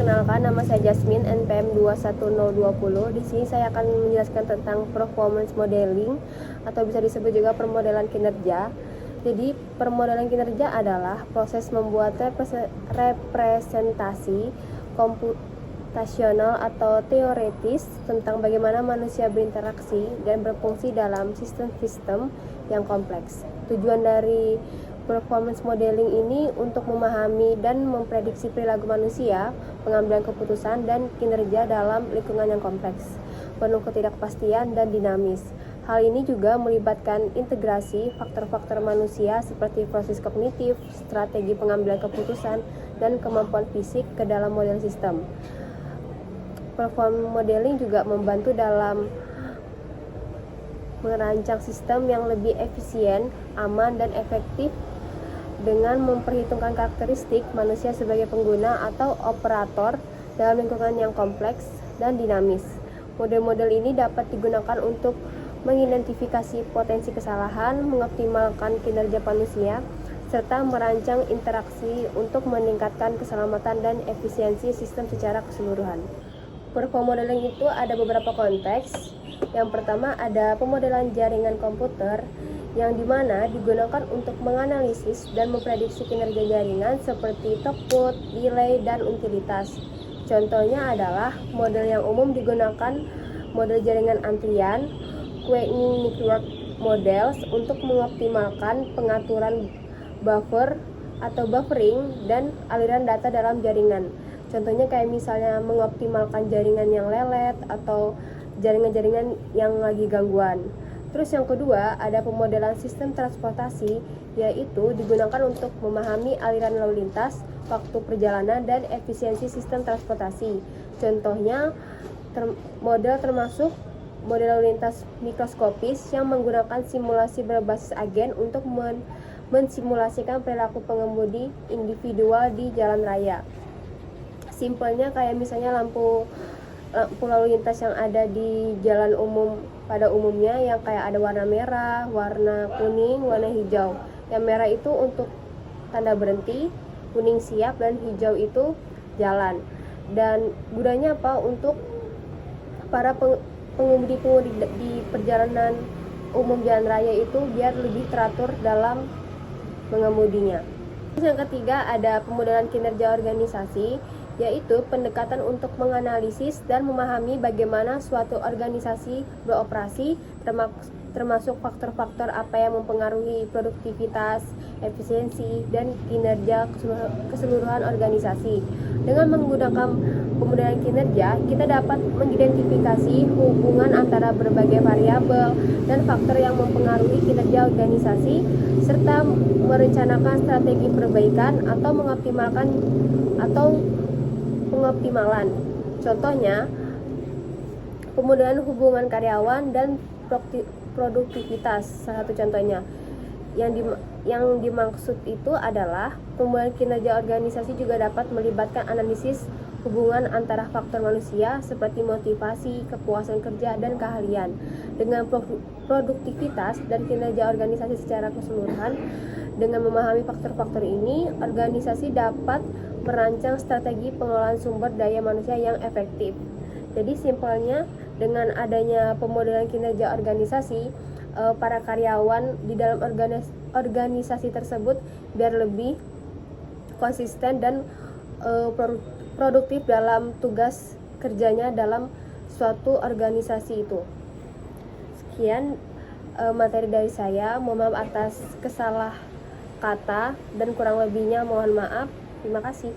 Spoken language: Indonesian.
Perkenalkan, nama saya Jasmine, NPM 21020. Di sini saya akan menjelaskan tentang performance modeling atau bisa disebut juga permodelan kinerja. Jadi, permodelan kinerja adalah proses membuat representasi komputasional atau teoretis tentang bagaimana manusia berinteraksi dan berfungsi dalam sistem-sistem yang kompleks. Tujuan dari performance modeling ini untuk memahami dan memprediksi perilaku manusia, pengambilan keputusan, dan kinerja dalam lingkungan yang kompleks, penuh ketidakpastian dan dinamis. Hal ini juga melibatkan integrasi faktor-faktor manusia seperti proses kognitif, strategi pengambilan keputusan, dan kemampuan fisik ke dalam model sistem. Performance modeling juga membantu dalam merancang sistem yang lebih efisien, aman, dan efektif dengan memperhitungkan karakteristik manusia sebagai pengguna atau operator dalam lingkungan yang kompleks dan dinamis. Model-model ini dapat digunakan untuk mengidentifikasi potensi kesalahan, mengoptimalkan kinerja manusia, serta merancang interaksi untuk meningkatkan keselamatan dan efisiensi sistem secara keseluruhan. Performance modeling itu ada beberapa konteks. Yang pertama ada pemodelan jaringan komputer, yang dimana digunakan untuk menganalisis dan memprediksi kinerja jaringan seperti throughput, delay, dan utilitas. Contohnya adalah model yang umum digunakan model jaringan antrian, queuing network models untuk mengoptimalkan pengaturan buffer atau buffering dan aliran data dalam jaringan. Contohnya kayak misalnya mengoptimalkan jaringan yang lelet atau jaringan-jaringan yang lagi gangguan. Terus yang kedua, ada pemodelan sistem transportasi, yaitu digunakan untuk memahami aliran lalu lintas, waktu perjalanan, dan efisiensi sistem transportasi. Contohnya, model termasuk model lalu lintas mikroskopis yang menggunakan simulasi berbasis agen untuk mensimulasikan perilaku pengemudi individual di jalan raya. Simpelnya kayak misalnya lampu lalu lintas yang ada di jalan umum pada umumnya yang kayak ada warna merah, warna kuning, warna hijau. Yang merah itu untuk tanda berhenti, kuning siap, dan hijau itu jalan. Dan gunanya apa? Untuk para pengemudi-pengemudi di perjalanan umum jalan raya itu biar lebih teratur dalam mengemudinya. Terus yang ketiga ada pemodelan kinerja organisasi, yaitu pendekatan untuk menganalisis dan memahami bagaimana suatu organisasi beroperasi, termasuk faktor-faktor apa yang mempengaruhi produktivitas, efisiensi, dan kinerja keseluruhan organisasi. Dengan menggunakan pemodelan kinerja, kita dapat mengidentifikasi hubungan antara berbagai variabel dan faktor yang mempengaruhi kinerja organisasi, serta merencanakan strategi perbaikan atau pengoptimalan. Contohnya, pemodelan hubungan karyawan dan produktivitas. Salah satu contohnya yang dimaksud itu adalah pemodelan kinerja organisasi juga dapat melibatkan analisis hubungan antara faktor manusia seperti motivasi, kepuasan kerja, dan keahlian. Dengan produktivitas dan kinerja organisasi secara keseluruhan, dengan memahami faktor-faktor ini, organisasi dapat merancang strategi pengelolaan sumber daya manusia yang efektif. Jadi simpelnya, dengan adanya pemodelan kinerja organisasi, para karyawan di dalam organisasi tersebut biar lebih konsisten dan produktif dalam tugas kerjanya dalam suatu organisasi itu. Sekian materi dari saya. Mohon maaf atas kesalah kata dan kurang lebihnya, mohon maaf. Terima kasih.